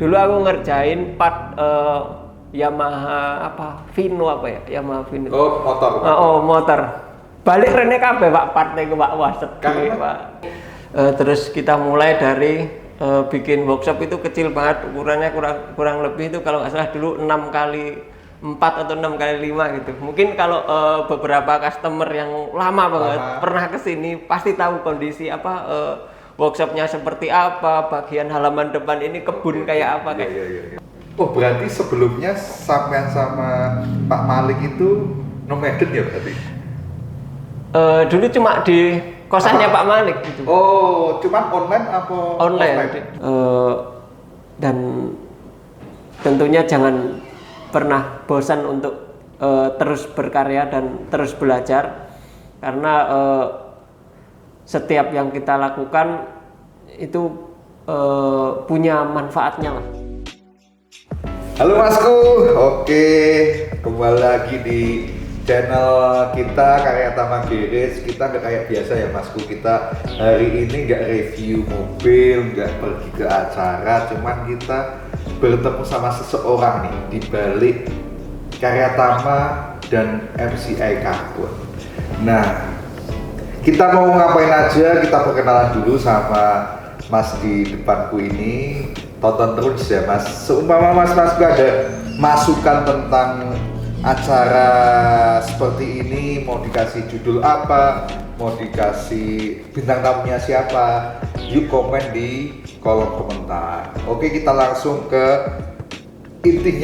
Dulu aku ngerjain part Yamaha Vino Yamaha Vino. Oh, motor. Motor. Balik rene kabeh Pak partnya ke Pak Waset Pak. Terus kita mulai dari bikin workshop itu kecil banget, ukurannya kurang lebih itu kalau nggak salah dulu 6 kali 4 atau 6 kali 5 gitu. Mungkin kalau beberapa customer yang lama banget pernah kesini pasti tahu kondisi workshopnya seperti apa, bagian halaman depan ini kebun kayak apa kayak. Iya. Oh, berarti sebelumnya sampean sama Pak Malik itu nomaden ya berarti? Dulu cuma di kosannya Pak Malik gitu. Oh, cuman online apa? Online. Dan tentunya jangan pernah bosan untuk terus berkarya dan terus belajar, karena setiap yang kita lakukan itu punya manfaatnya lah. Halo Masku, oke, kembali lagi di channel kita Karya Tama Garage. Kita nggak kayak biasa ya Masku, kita hari ini nggak review mobil, nggak pergi ke acara, cuman kita bertemu sama seseorang nih di balik Karya Tama dan MCI Carbon. Nah, kita mau ngapain aja, kita perkenalan dulu sama Mas di depanku ini. Tonton terus ya Mas, seumpama Mas ada masukan tentang acara seperti ini, mau dikasih judul apa, mau dikasih bintang tamunya siapa, yuk komen di kolom komentar. Oke, kita langsung ke inti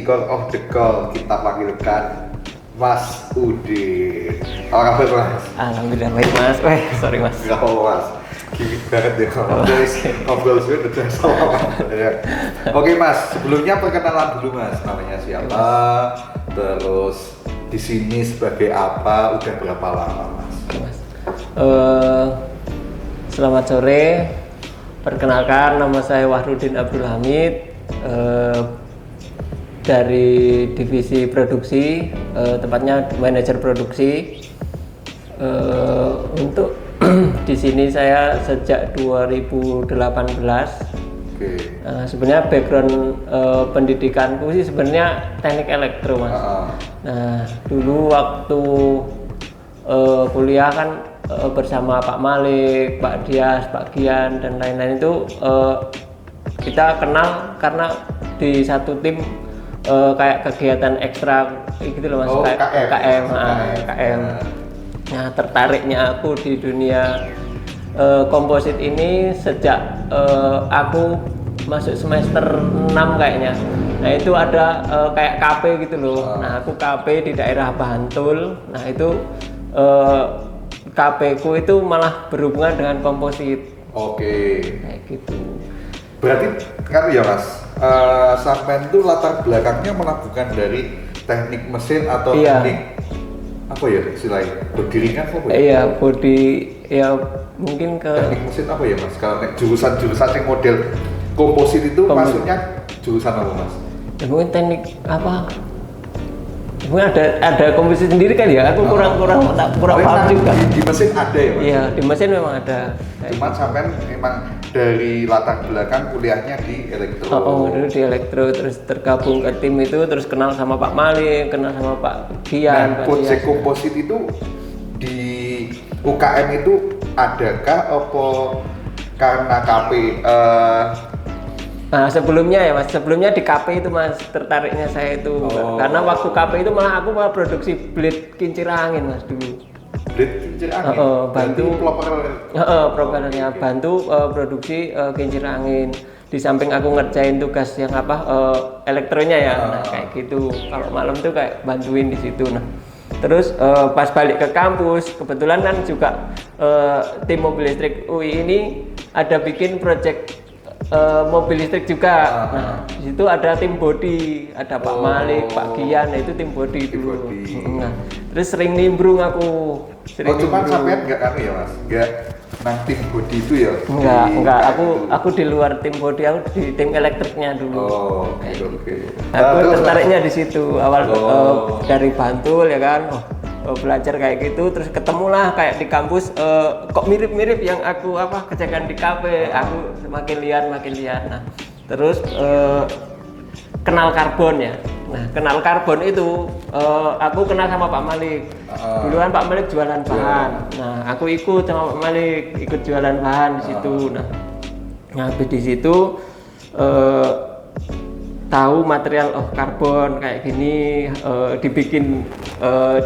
core of the call. Kita panggilkan Mas Udin. Apa kabar Mas? Alhamdulillah baik Mas. Sorry Mas. Gak apa Mas, gini banget ya ngobrol sudah udah sama ya. Oke Mas, sebelumnya perkenalan dulu Mas, namanya siapa, terus di sini sebagai apa, udah berapa lama Mas? Selamat sore, perkenalkan nama saya Wahrudin Abdul Hamid, dari divisi produksi, tepatnya manajer produksi. Untuk di sini saya sejak 2018. Sebenarnya background pendidikanku sih sebenarnya teknik elektro Mas. Nah dulu waktu kuliah kan bersama Pak Malik, Pak Dias, Pak Gian dan lain-lain itu kita kenal karena di satu tim kayak kegiatan ekstra gitu loh Mas. KM. Nah, tertariknya aku di dunia komposit ini sejak aku masuk semester 6 kayaknya. Nah, itu ada kayak KP gitu loh. Nah, aku KP di daerah Bantul. Nah, itu KP ku itu malah berhubungan dengan komposit. Oke. Kayak gitu. Berarti kan ya Mas, sampean itu latar belakangnya malah bukan dari teknik mesin atau teknik apa ya istilahnya, bodi ringan apa ya? Iya, bodi ya mungkin ke teknik mesin apa ya Mas? Kalau jurusan yang model komposit itu maksudnya jurusan apa Mas? Ya mungkin teknik apa? Mungkin ada komposit sendiri kan ya? Aku kurang paham juga. Di mesin ada ya Mas? Iya, di mesin memang ada. Cuman sampean memang dari latar belakang kuliahnya di elektro. Dulu di elektro, terus tergabung ke tim itu, terus kenal sama Pak Malik, kenal sama Pak Gian. Nah, konsep komposit itu di UKM itu adakah apa karena KP? Nah sebelumnya ya Mas, sebelumnya di KP itu Mas tertariknya saya itu karena waktu KP itu malah aku produksi blade kincir angin Mas dulu. Blade kincir angin? Bantu propernya, bantu produksi kincir angin. Di samping aku ngerjain tugas yang elektronya ya, nah kayak gitu. Kalau malam tuh kayak bantuin di situ. Nah terus pas balik ke kampus, kebetulan kan juga tim mobil listrik UI ini ada bikin project mobil listrik juga. Nah, di situ ada tim body, ada Pak Malik, Pak Gian, itu tim body dulu. Nah, terus sering nimbrung aku. Cuman sampean enggak ya Mas? Enggak nang tim body itu ya? Enggak. Aku di luar tim body, aku di tim elektriknya dulu. Oke. Aku tertariknya di situ awal dari Bantul ya kan. Belajar kayak gitu, terus ketemulah kayak di kampus kok mirip-mirip yang aku kerjakan di KP. Aku makin liar. Nah Terus kenal karbon ya. Nah, kenal karbon itu aku kenal sama Pak Malik. Dulu kan Pak Malik jualan bahan. Nah, aku ikut sama Pak Malik, ikut jualan bahan di situ. Nah, habis di situ tahu material karbon kayak gini, dibikin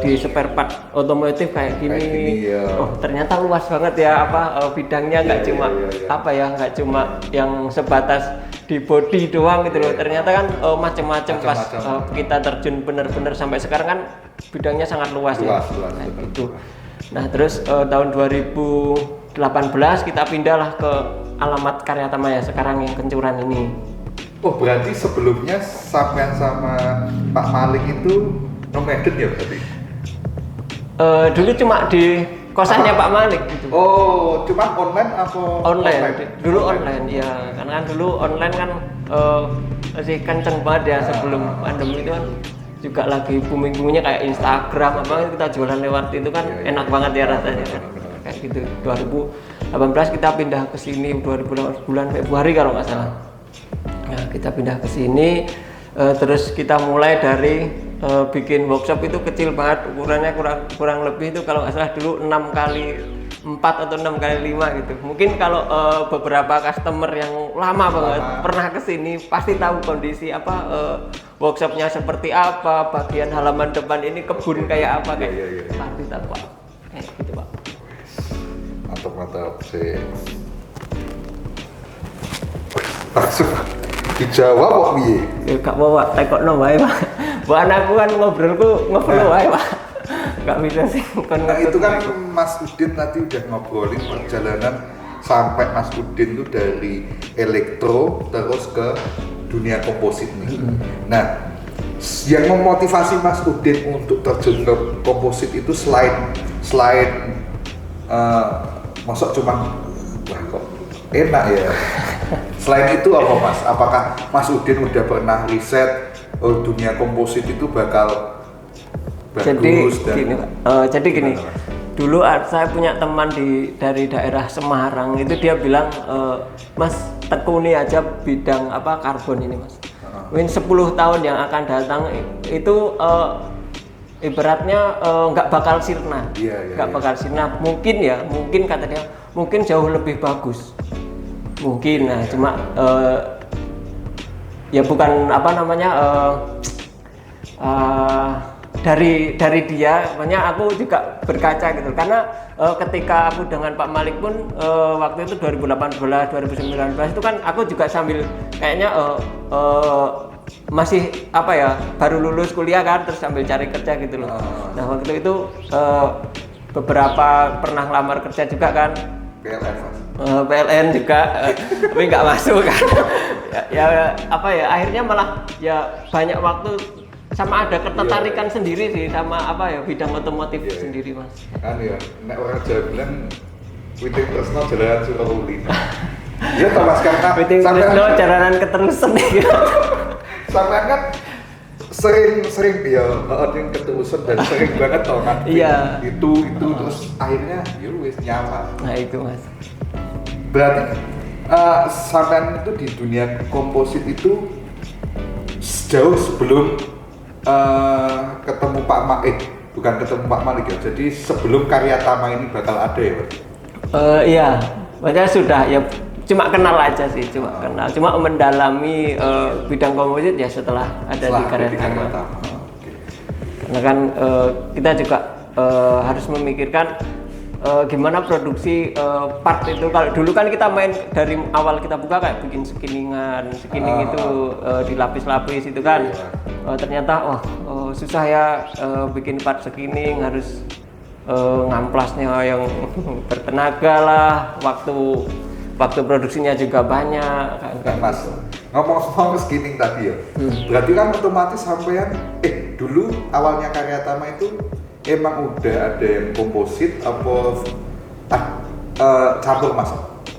di spare part otomotif kayak gini. ya. Oh, ternyata luas banget ya bidangnya, nggak cuma nggak cuma yang sebatas di body doang gitu loh. Ternyata kan macam-macam pas kita terjun bener-bener sampai sekarang kan bidangnya sangat luas ya. Kayak gitu. Nah, terus tahun 2018 kita pindahlah ke alamat Karya Tama ya sekarang yang Kencuran ini. Oh, berarti sebelumnya sampean sama Pak Malik itu nomaden ya berarti? Dulu cuma di kosannya Pak Malik gitu. Oh, cuma online apa? Online. Dulu online ya, karena kan dulu online kan masih kenceng banget ya sebelum pandemi itu kan juga lagi booming-boomingnya kayak Instagram apa kita jualan lewat itu kan enak banget ya rasanya kan. Kayak gitu. 2018 kita pindah ke sini 2018 bulan Februari kalau nggak salah. Nah, kita pindah ke sini terus kita mulai dari bikin workshop itu kecil banget, ukurannya kurang lebih itu kalau nggak salah dulu 6x4 atau 6x5 gitu. Mungkin kalau beberapa customer yang lama banget pernah kesini pasti tahu kondisi workshopnya seperti apa, bagian halaman depan ini kebun kayak apa kayak pasti tahu Pak. Kayak gitu Pak. Mantap sih. Langsung dijawab kok piye? Ya gak apa-apa, tekokno wae Pak. Mbok anakku kan ngobrol wae Pak. Gak bisa sih kon. Nah, itu kan Mas Udin tadi udah ngobrolin perjalanan sampai Mas Udin tuh dari elektro terus ke dunia komposit nih. Nah, yang memotivasi Mas Udin untuk terjun ke komposit itu selain masuk cuma wah kok enak ya. Selain itu apa Mas? Apakah Mas Udin udah pernah riset dunia komposit itu bakal bagus jadi gini, dulu saya punya teman dari daerah Semarang itu dia bilang Mas tekuni aja bidang karbon ini Mas. Mungkin 10 tahun yang akan datang itu ibaratnya nggak bakal sirna, bakal sirna. Mungkin kata dia mungkin jauh lebih bagus. Mungkin, nah cuma ya bukan dari dia, makanya aku juga berkaca gitu karena ketika aku dengan Pak Malik pun waktu itu 2018 2019 itu kan aku juga sambil kayaknya masih baru lulus kuliah kan terus sambil cari kerja gitu loh. Nah waktu itu beberapa pernah lamar kerja juga kan. PLN juga tapi nggak masuk kan. Akhirnya malah banyak waktu sama ada ketertarikan sendiri sih sama bidang otomotif sendiri Mas. Kan ya, nek orang Jawa bilang Witing Tresno jalanan Surawuli. Ya toh Mas karena Witing Tresno jalanan keterusan ya. Sampean kan sering yang keterusan dan sering banget toh kan. Iya. Itu terus akhirnya wis nyaman. Nah itu Mas. Berarti sampean itu di dunia komposit itu jauh sebelum ketemu Pak Malik, bukan ketemu Pak Malik ya. Jadi sebelum Karya Tama ini bakal ada ya Pak? Iya, makanya sudah ya cuma kenal aja sih, cuma mendalami bidang komposit ya setelah ada di Karya Tama. Karena kan kita juga harus memikirkan gimana produksi part itu. Kalau dulu kan kita main dari awal kita buka kayak bikin skining itu dilapis-lapis itu kan. Ternyata susah ya bikin part skining, harus ngamplasnya yang bertenaga lah, waktu produksinya juga banyak kan. Mas, ngomong skining tadi ya. Berarti kan otomatis sampean dulu awalnya Karya Tama itu emang udah ada yang komposit apa campur Mas?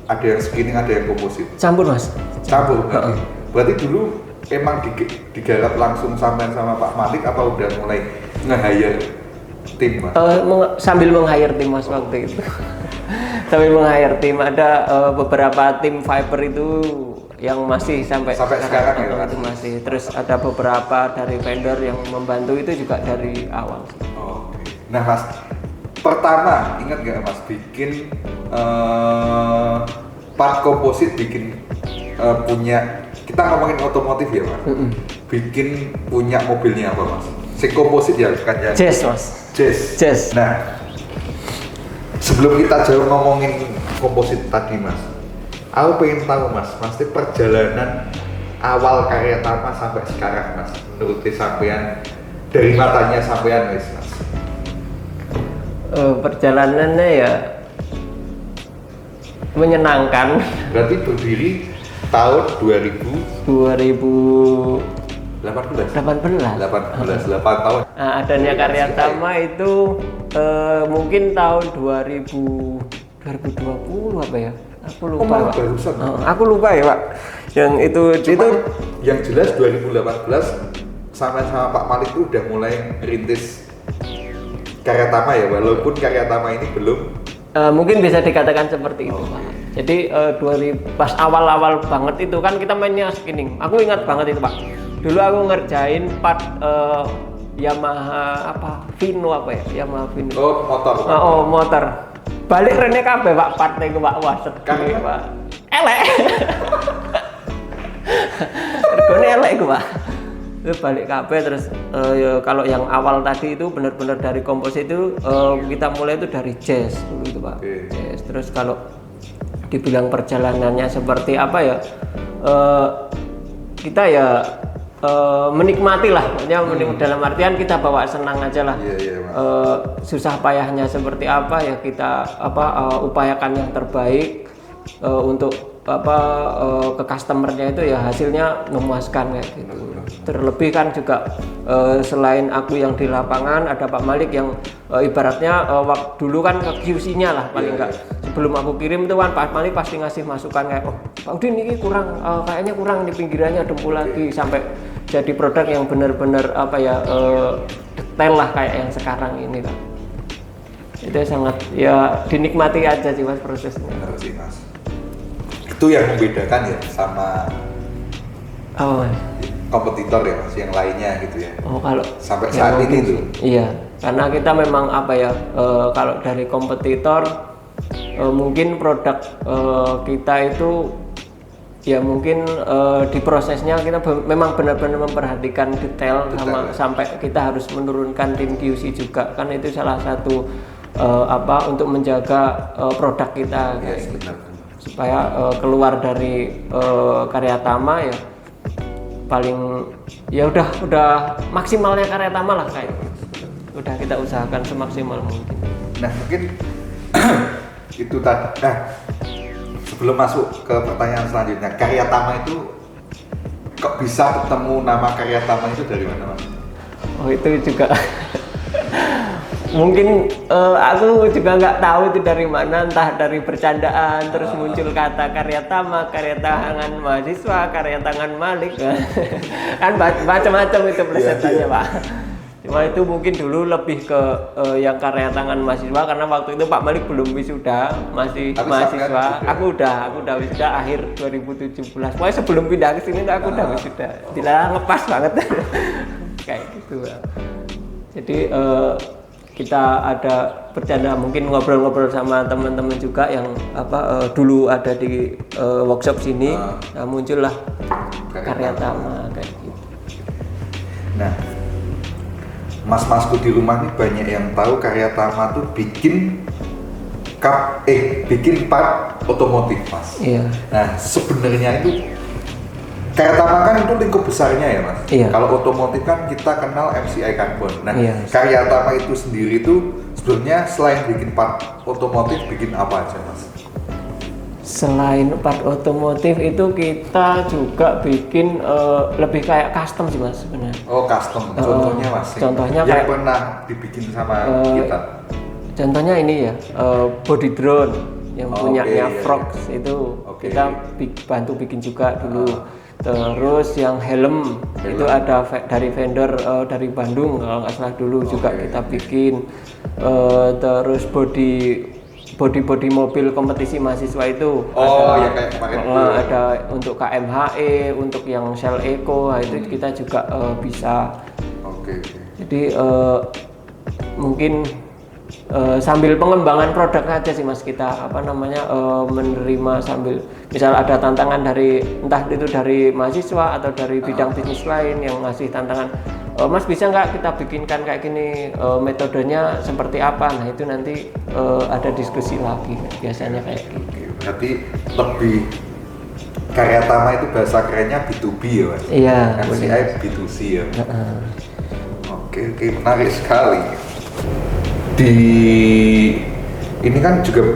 Ada yang skining, ada yang komposit? Campur Mas. Campur berarti. Berarti dulu emang digarap langsung sampean sama Pak Malik apa udah mulai nge-hire tim Mas? Sambil meng-hire tim Mas waktu itu. Sambil meng-hire tim, ada beberapa tim Viper itu yang masih sampai sekarang ya, itu masih. Terus ada beberapa dari vendor yang membantu itu juga dari awal. Oke. Nah Mas, pertama ingat nggak Mas bikin part komposit, bikin punya, kita ngomongin otomotif ya Mas, bikin punya mobilnya apa Mas? Si komposit ya, bukan yang Jazz Mas. Jazz. Nah, sebelum kita jauh ngomongin komposit tadi Mas, aku pengen tahu Mas, pasti perjalanan awal karya Tama sampai sekarang Mas, menurut sampean dari matanya sampean Mas. Perjalanannya ya menyenangkan. Berarti berdiri tahun 2018. 8 tahun. Nah, adanya karya Tama itu mungkin tahun 2020 apa ya? Aku lupa. Pak. Barusan. Aku lupa ya Pak. Yang itu yang jelas 2018 sama Pak Malik itu udah mulai merintis karya Tama ya, walaupun karya Tama ini belum. Mungkin bisa dikatakan seperti itu Pak. Jadi pas awal-awal banget itu kan kita mainnya skining. Aku ingat banget itu Pak. Dulu aku ngerjain part Yamaha Vino Yamaha Vino. Oh, motor. Motor. Balik rene kabeh Pak partnya ku Pak. Wah, sedih Pak. Elek. Regone elek ku Pak. Itu balik kabeh terus kalau yang awal tadi itu benar-benar dari komposit itu kita mulai itu dari jazz dulu itu Pak. Jazz. Terus kalau dibilang perjalanannya seperti apa ya? Kita ya menikmati lah, dalam artian kita bawa senang aja lah. Susah payahnya seperti apa ya kita upayakan yang terbaik untuk ke customernya itu ya hasilnya memuaskan kayak gitu. Terlebih kan juga selain aku yang di lapangan, ada Pak Malik yang ibaratnya waktu dulu kan ke QC-nya lah paling enggak. Sebelum aku kirim itu kan Pak Malik pasti ngasih masukan kayak Pak Udin ini kurang, kayaknya kurang di pinggirannya dempul lagi, sampai jadi produk yang benar-benar detail lah kayak yang sekarang ini kan. Itu sangat ya dinikmati aja sih Mas prosesnya. Benar sih Mas. Itu yang membedakan ya sama kompetitor ya Mas, yang lainnya gitu ya. Kalau sampai saat ini tuh. Iya, karena kita memang kalau dari kompetitor mungkin produk kita itu ya mungkin di prosesnya kita memang benar-benar memperhatikan detail sampai kita harus menurunkan tim QC juga, kan itu salah satu untuk menjaga produk kita supaya keluar dari karya Tama ya paling ya udah maksimalnya karya Tama lah kayak udah kita usahakan semaksimal mungkin. Nah mungkin itu tadi. Nah sebelum masuk ke pertanyaan selanjutnya, karya Tama itu kok bisa ketemu nama karya Tama itu dari mana Mas? Itu juga mungkin aku juga nggak tahu itu dari mana, entah dari bercandaan terus muncul kata karya Tama, karya tangan mahasiswa, karya tangan Malik kan macam-macam itu plesetannya Pak. Cuma itu mungkin dulu lebih ke yang karya tangan mahasiswa karena waktu itu Pak Malik belum wisuda, masih mahasiswa. Aku udah wisuda akhir 2017. Pokoknya sebelum pindah ke sini aku udah wisuda. Dilarang ngepas banget kayak gitu. Jadi kita ada bercanda mungkin ngobrol-ngobrol sama teman-teman juga yang dulu ada di workshop sini, muncullah karya Tama kayak gitu. Nah, mas-masku di rumah nih banyak yang tahu karya Tama tuh bikin part otomotif Mas. Iya. Nah sebenarnya itu karya Tama kan itu lingkup besarnya ya Mas. Iya. Kalau otomotif kan kita kenal MCI Carbon. Nah iya. karya Tama itu sendiri itu sebenarnya selain bikin part otomotif bikin apa aja Mas? Selain part otomotif itu kita juga bikin lebih kayak custom sih Mas sebenarnya. Oh custom, contohnya Mas? Contohnya yang kayak pernah dibikin sama kita? Contohnya ini ya, body drone yang punyanya Frogs itu kita bantu bikin juga dulu. Terus yang helm itu ada dari vendor dari Bandung kalau nggak salah dulu juga kita bikin. Terus body body mobil kompetisi mahasiswa itu. Oh ada, ya kayak kemarin itu. Ada untuk KMHE, untuk yang Shell Eco, itu kita juga bisa. Oke. Jadi mungkin sambil pengembangan produk aja sih Mas, kita menerima sambil misal ada tantangan dari entah itu dari mahasiswa atau dari bidang bisnis lain yang ngasih tantangan, Mas bisa nggak kita bikinkan kayak gini, metodenya seperti apa, nah itu nanti ada diskusi lagi biasanya kayak gitu. Berarti lebih karya Tama itu bahasa kerennya B2B ya Mas? Iya, MCI B2C ya? Oke, menarik sekali. Di ini kan juga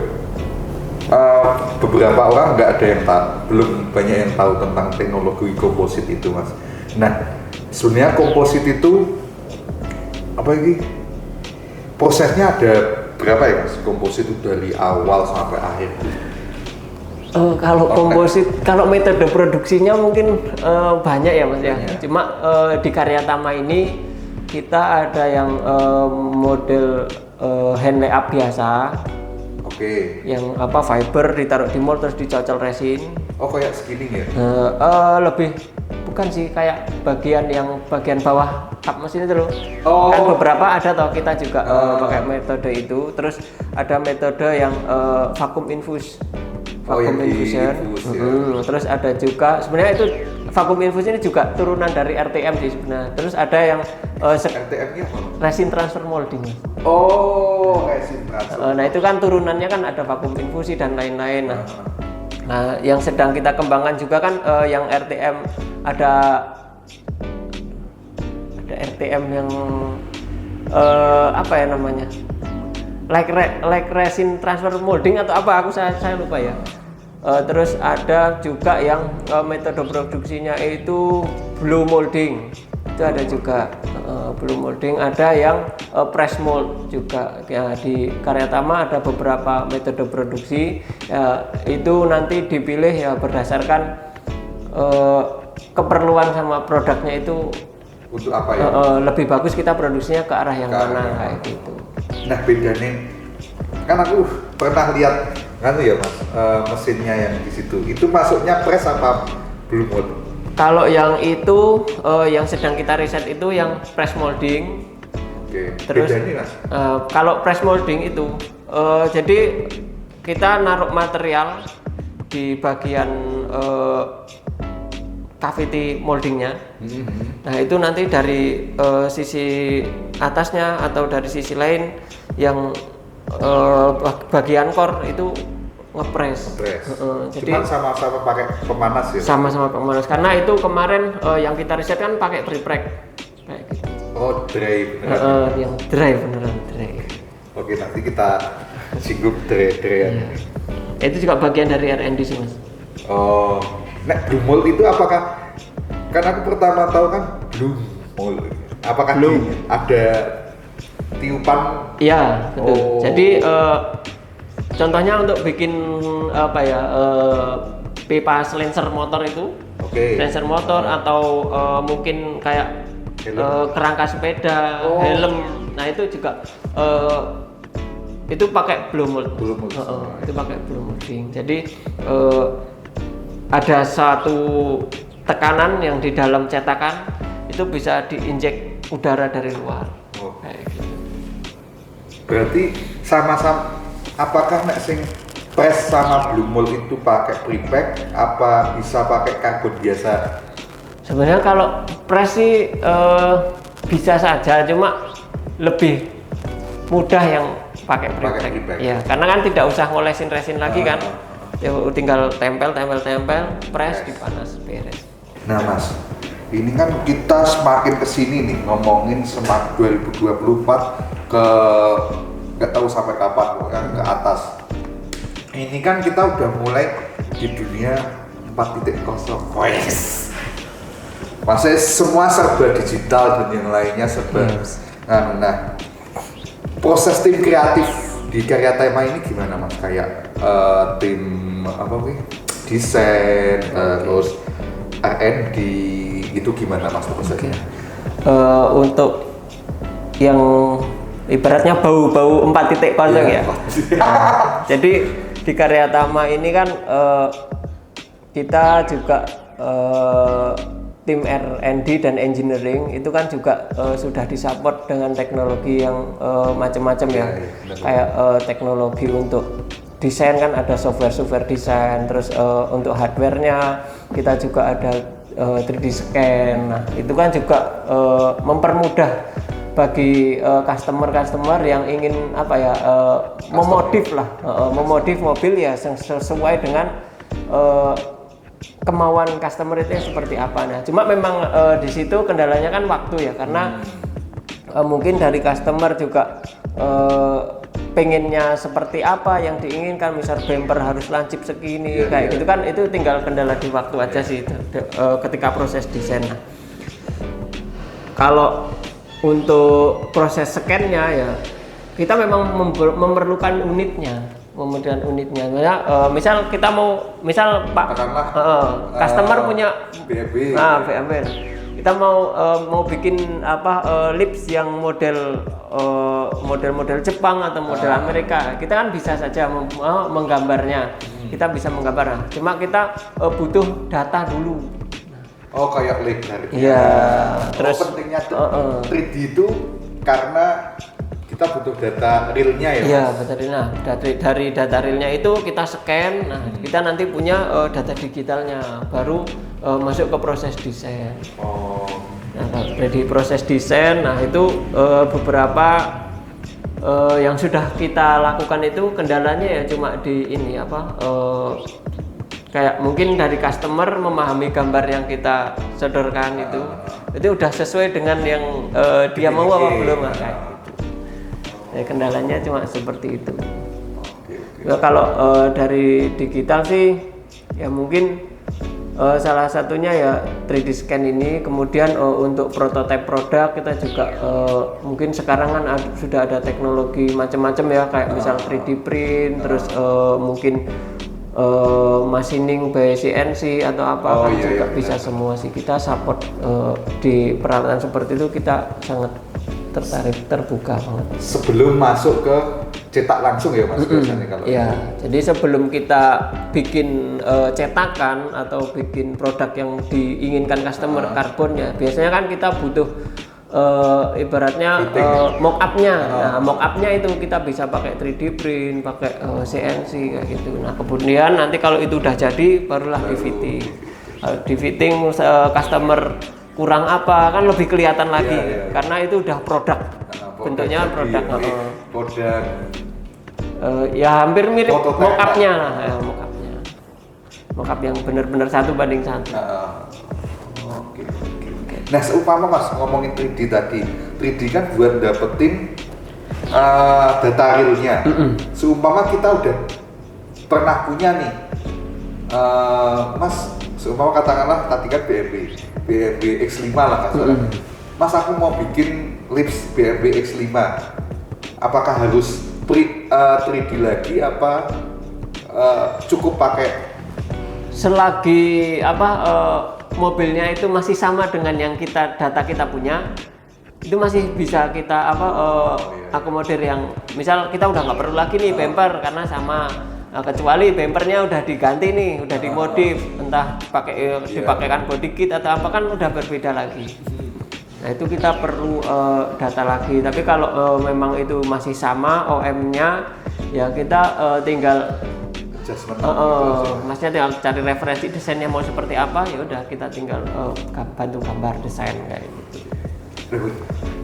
beberapa orang nggak ada yang tahu, belum banyak yang tahu tentang teknologi komposit itu Mas. Nah sebenarnya komposit itu apa lagi prosesnya ada berapa ya Mas? Komposit itu dari awal sampai akhir. Kalau komposit, kalau metode produksinya mungkin banyak ya Mas ya. Cuma di Karya Tama ini kita ada yang model hand layup biasa. Oke. Yang fiber ditaruh di mold terus dicocol resin. Oh kayak segini ya? Lebih bukan sih, kayak bagian bawah kap mesin itu loh. Oh. Kan beberapa ada toh, kita juga pakai metode itu. Terus ada metode yang vacuum infuse. Vacuum infusion. Ya. Terus ada juga sebenarnya itu vacuum infusion ini juga turunan dari RTM sih sebenarnya. Terus ada yang RTM-nya apa? resin transfer molding. Oh, resin transfer. Nah itu kan turunannya kan ada vacuum infusi dan lain-lain. Nah yang sedang kita kembangkan juga kan yang RTM ada RTM yang apa ya namanya? Like resin transfer molding atau apa, saya lupa ya. Terus ada juga yang metode produksinya itu blow molding, itu ada juga. Blow molding, ada yang press mold juga ya. Di Karya Tama ada beberapa metode produksi ya, itu nanti dipilih ya berdasarkan keperluan sama produknya itu untuk apa ya? Lebih bagus kita produksinya ke arah yang mana kayak gitu. Nah bedanya kan aku pernah lihat kan ya Mas, mesinnya yang di situ itu masuknya press apa blow mold? Kalau yang itu yang sedang kita riset itu yang press molding. Oke. Terus bedanya Mas? Kalau press molding itu jadi kita naruh material di bagian cavity moldingnya. Nah itu nanti dari sisi atasnya atau dari sisi lain yang bagian core itu ngepres. Jadi sama-sama pakai pemanas ya? Sama-sama pemanas, karena itu kemarin yang kita riset kan pakai pre-preg kayak gitu. Oh dry beneran? Yang dry beneran dry. Oke nanti kita singgung dry-dryan. Itu juga bagian dari R&D sih Mas. Oh, nah blow mold itu apakah, kan aku pertama tahu kan blow mold, apakah ada tiupan? Iya betul. Jadi contohnya untuk bikin pipa silencer motor itu, silencer motor atau mungkin kayak kerangka sepeda, helm, nah itu juga itu pakai blow mold. Itu pakai blow molding. Jadi ada satu tekanan yang di dalam cetakan itu bisa diinjek udara dari luar. Kayak gitu. Berarti sama-sama, apakah nek sing press sama blow mold itu pakai pre-pack apa bisa pakai karbon biasa? Sebenarnya kalau press sih bisa saja, cuma lebih mudah yang pakai pre-pack. Ya, karena kan tidak usah ngolesin resin lagi kan. Ya tinggal tempel, press, dipanas, beres. Nah Mas, ini kan kita semakin kesini nih ngomongin semak 2024 ke nggak tahu sampai kapan kan ke atas. Ini kan kita udah mulai di dunia 4.0. Maksudnya semua serba digital dan yang lainnya serba. Nah, proses tim kreatif di Karya Tama ini gimana Mas? Kayak tim desain, terus R&D itu gimana Mas prosesnya? Untuk yang ibaratnya bau-bau 4.0 ya. Jadi di Karyatama ini kan kita juga tim R&D dan engineering itu kan juga sudah disupport dengan teknologi yang macam-macam ya, kayak teknologi untuk desain kan ada software desain, terus untuk hardwarenya kita juga ada 3D scan. Nah itu kan juga mempermudah bagi customer yang ingin apa ya memodif mobil ya sesuai dengan kemauan customer itu seperti apa. Nah cuma memang di situ kendalanya kan waktu ya, karena mungkin dari customer juga pengennya seperti apa yang diinginkan, misal bumper harus lancip segini kayak gitu kan, itu tinggal kendala di waktu aja sih ketika proses desain. Nah, kalau untuk proses scan-nya ya kita memang memerlukan unitnya. Misal kita mau, misal Pak customer punya BMW, kita mau bikin lips yang model Jepang atau model Amerika, kita kan bisa saja menggambarnya, kita bisa menggambar. Cuma kita butuh data dulu. Oh kayak lebarnya. Iya. Terus pentingnya 3D itu karena kita butuh data realnya ya. Iya betul. Nah dari data realnya itu kita scan. Nah kita nanti punya data digitalnya, baru masuk ke proses desain. Oh. Nah dari proses desain, nah itu beberapa yang sudah kita lakukan itu kendalanya ya cuma di ini kayak mungkin dari customer memahami gambar yang kita sodorkan itu udah sesuai dengan yang dia mau apa belum kayak gitu. Ya, kendalanya cuma seperti itu. Ya, kalau dari digital sih ya mungkin salah satunya ya 3D scan ini, kemudian untuk prototipe produk kita juga mungkin sekarang kan sudah ada teknologi macam-macam ya, kayak misal 3D print, terus mungkin machining by CNC atau apa juga bisa semua sih. Kita support di peralatan seperti itu, kita sangat terbuka banget. Sebelum masuk ke cetak langsung ya Mas biasanya kalau ya, jadi sebelum kita bikin cetakan atau bikin produk yang diinginkan customer karbonnya, biasanya kan kita butuh ibaratnya mock up-nya. Nah, mock up-nya itu kita bisa pakai 3D print, pakai CNC kayak gitu. Nah, kemudian nanti kalau itu udah jadi barulah di fitting. Di fitting customer kurang apa kan lebih kelihatan lagi karena itu udah produk. Bentuknya produk. Ya hampir mirip mock up-nya lah, mock up yang benar-benar 1:1. Oke. Nah, seumpama Mas ngomongin 3D tadi, 3D kan buat dapetin data realnya. Seumpama kita udah pernah punya nih, Mas, seumpama katakanlah tadi kan BMW X5 lah kasarnya. Mas, aku mau bikin lips BMW X5, apakah harus 3D lagi apa cukup pakai? Selagi mobilnya itu masih sama dengan yang data kita punya, itu masih bisa kita akomodir, yang misal kita udah nggak perlu lagi nih bumper karena sama, kecuali bumpernya udah diganti nih, udah dimodif, entah dipakaikan body kit atau apa, kan udah berbeda lagi. Nah itu kita perlu data lagi. Tapi kalau memang itu masih sama OM-nya, ya kita tinggal masnya tinggal cari referensi desainnya mau seperti apa, ya udah kita tinggal bantu gambar desain kayak gitu.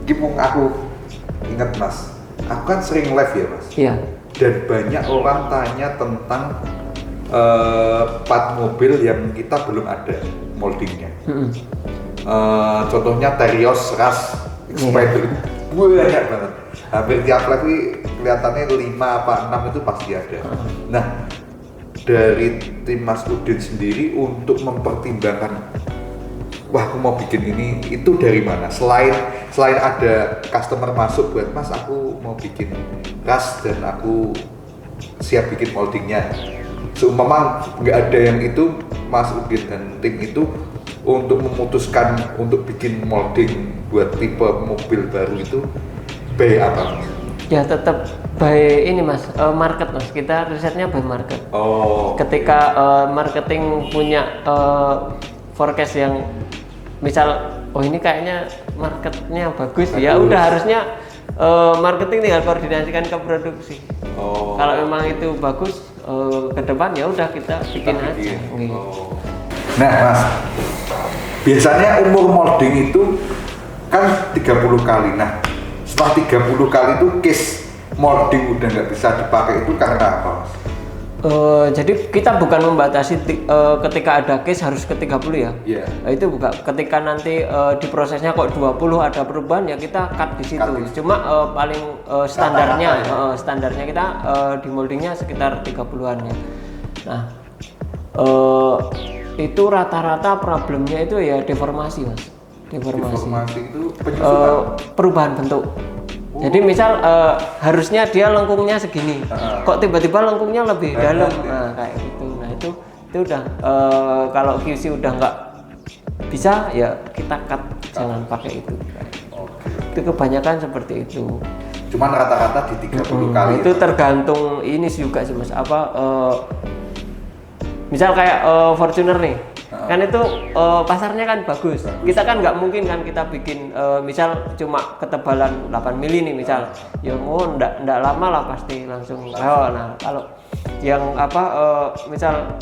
Gimana aku ingat Mas, aku kan sering live ya Mas. Iya. Dan banyak orang tanya tentang part mobil yang kita belum ada moldingnya. Contohnya Terios, Ras, Spider, banyak banget. Hampir tiap live kelihatannya 5 apa 6 itu pasti ada. Nah, dari tim Mas Udin sendiri untuk mempertimbangkan, wah aku mau bikin ini, itu dari mana? Selain ada customer masuk buat Mas, aku mau bikin ras dan aku siap bikin moldingnya. Seumpama nggak ada yang itu, Mas Udin dan tim itu untuk memutuskan untuk bikin molding buat tipe mobil baru itu by apa? Ya tetap by ini mas, market mas. Kita risetnya by market. Oh. Ketika marketing punya forecast yang misal, oh ini kayaknya marketnya bagus. Ya udah harusnya marketing tinggal koordinasikan ke produksi. Oh. Kalau memang itu bagus ke depan ya udah kita bikin aja. Oh. Nah mas, biasanya umur molding itu kan 30 kali. Nah setelah 30 kali itu case molding udah nggak bisa dipakai itu karena apa mas? Jadi kita bukan membatasi ketika ada case harus ke 30 ya. Yeah. Itu bukan. Ketika nanti di prosesnya kok 20 ada perubahan ya kita cut di situ. Cuma paling standarnya kita di moldingnya sekitar 30-an ya. Nah, itu rata-rata problemnya itu ya deformasi mas. Deformasi itu penyusutan? Perubahan bentuk. Jadi misal harusnya dia lengkungnya segini, kok tiba-tiba lengkungnya lebih dalam, nah kayak gitu. Nah itu udah kalau QC udah nggak bisa ya kita cut, jangan pakai itu. Itu kebanyakan seperti itu. Cuman rata-rata di 30 kali. Itu tergantung ini juga sih mas, misal kayak Fortuner nih. Kan itu pasarnya kan bagus. Kita kan nggak mungkin kan kita bikin misal cuma ketebalan 8 mili nih misal. Ya nggak lama lah pasti langsung. Nah kalau yang misal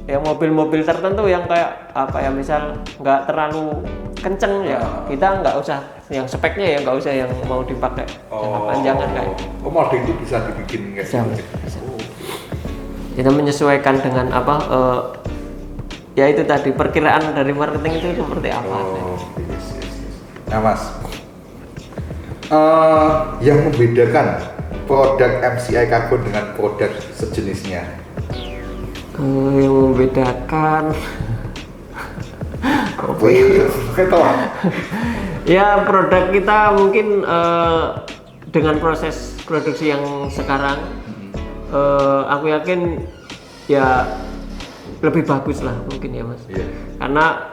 yang mobil-mobil tertentu yang kayak misal nggak terlalu kenceng ya kita nggak usah yang speknya ya nggak usah yang mau dipakai jangka panjangan kayak. Molding itu bisa dibikin nggak? Bisa. Kita menyesuaikan dengan ya itu tadi perkiraan dari marketing itu seperti apa. Yes. Nah mas, yang membedakan produk MCI Carbon dengan produk sejenisnya? Yang membedakan ya produk kita mungkin dengan proses produksi yang sekarang aku yakin ya lebih bagus lah mungkin ya mas. Karena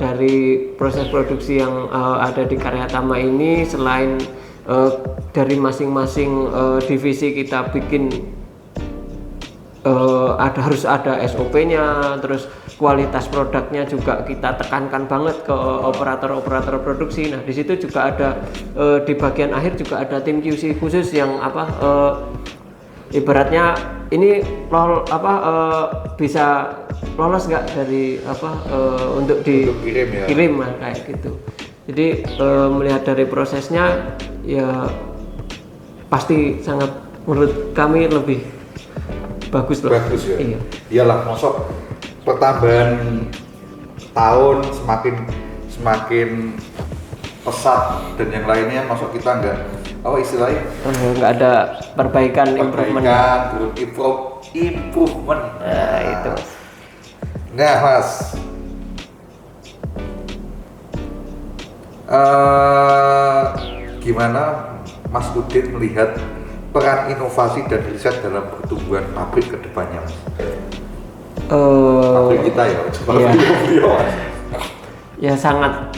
dari proses produksi yang ada di Karyatama ini selain dari masing-masing divisi kita bikin harus ada SOP-nya, terus kualitas produknya juga kita tekankan banget ke operator produksi. Nah di situ juga ada di bagian akhir juga ada tim QC khusus yang ibaratnya ini bisa lolos nggak dari untuk dikirim lah kayak gitu. Jadi melihat dari prosesnya ya pasti sangat menurut kami lebih bagus loh. Bagus ya. Iya. Iyalah, masuk pertambahan tahun semakin pesat dan yang lainnya masuk kita istilahnya nggak ada perbaikan improvement. Nah itu. Nah mas, gimana Mas Udin melihat peran inovasi dan riset dalam pertumbuhan pabrik ke depannya mas? Pabrik kita ya, ya sangat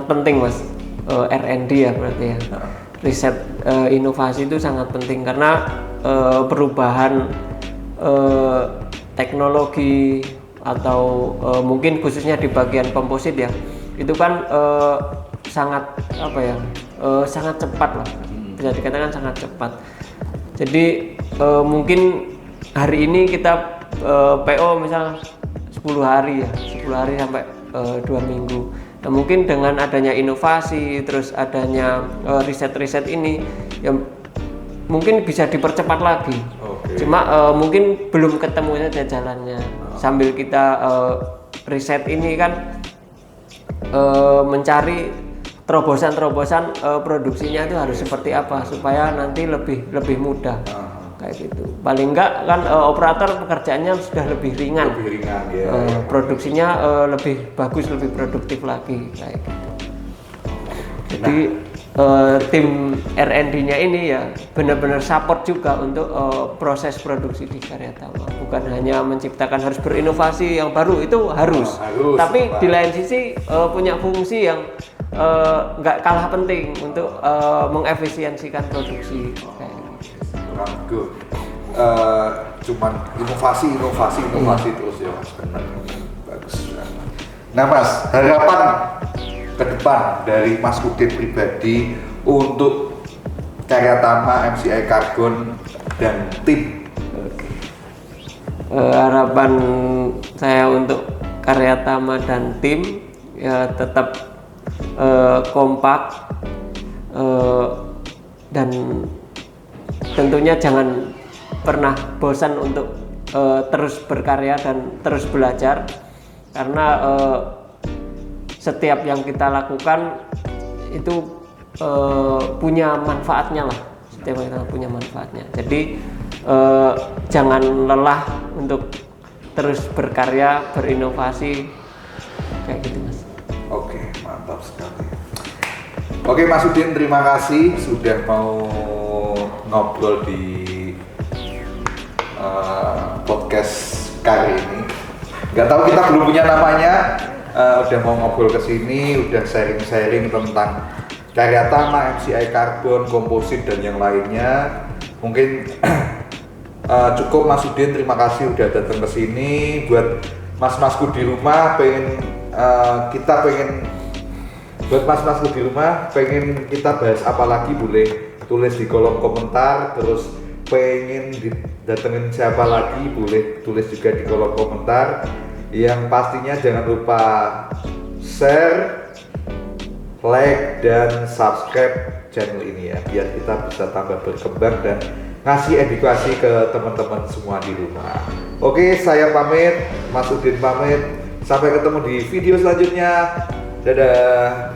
penting mas. R&D ya berarti ya. Riset inovasi itu sangat penting karena perubahan teknologi atau mungkin khususnya di bagian komposit ya, itu kan sangat sangat cepat lah, bisa dikatakan sangat cepat. Jadi mungkin hari ini kita PO misal 10 hari sampai 2 minggu. Nah, mungkin dengan adanya inovasi terus adanya riset-riset ini yang mungkin bisa dipercepat lagi. Cuma mungkin belum ketemu saja jalannya. Sambil kita riset ini kan mencari terobosan produksinya itu harus seperti apa supaya nanti lebih mudah. Kayak gitu. Paling enggak kan operator pekerjaannya sudah lebih ringan ya. Produksinya lebih bagus, lebih produktif lagi kayak gitu. Jadi tim R&D-nya ini ya benar-benar support juga untuk proses produksi di Karyatama. Bukan hanya menciptakan, harus berinovasi yang baru, itu harus. Tapi di lain sisi punya fungsi yang nggak kalah penting untuk mengefisiensikan produksi. Good. Cuman inovasi terus ya Mas. Benar. Bagus. Nah Mas, harapan ke depan dari Mas Udin pribadi untuk Karya Tama, MCI Karbon dan tim. Harapan saya untuk Karya Tama dan tim ya tetap kompak dan tentunya jangan pernah bosan untuk terus berkarya dan terus belajar, karena setiap yang kita lakukan itu punya manfaatnya lah, setiap yang kita punya manfaatnya. Jadi jangan lelah untuk terus berkarya, berinovasi kayak gitu Mas. Oke, mantap sekali. Oke Mas Udin, terima kasih sudah mau ngobrol di podcast kali ini. Gak tahu, kita belum punya namanya, udah mau ngobrol ke sini, udah sharing-sharing tentang Karya Tama, MCI Karbon, komposit dan yang lainnya. Mungkin cukup Mas Udin, terima kasih udah datang ke sini. Buat mas-masku di rumah buat mas-masku di rumah pengen kita bahas apa lagi, boleh tulis di kolom komentar. Terus pengen didatengin siapa lagi, boleh tulis juga di kolom komentar. Yang pastinya jangan lupa share, like, dan subscribe channel ini ya, biar kita bisa tambah berkembang dan ngasih edukasi ke teman-teman semua di rumah. Oke, saya pamit, Mas Udin pamit. Sampai ketemu di video selanjutnya. Dadah.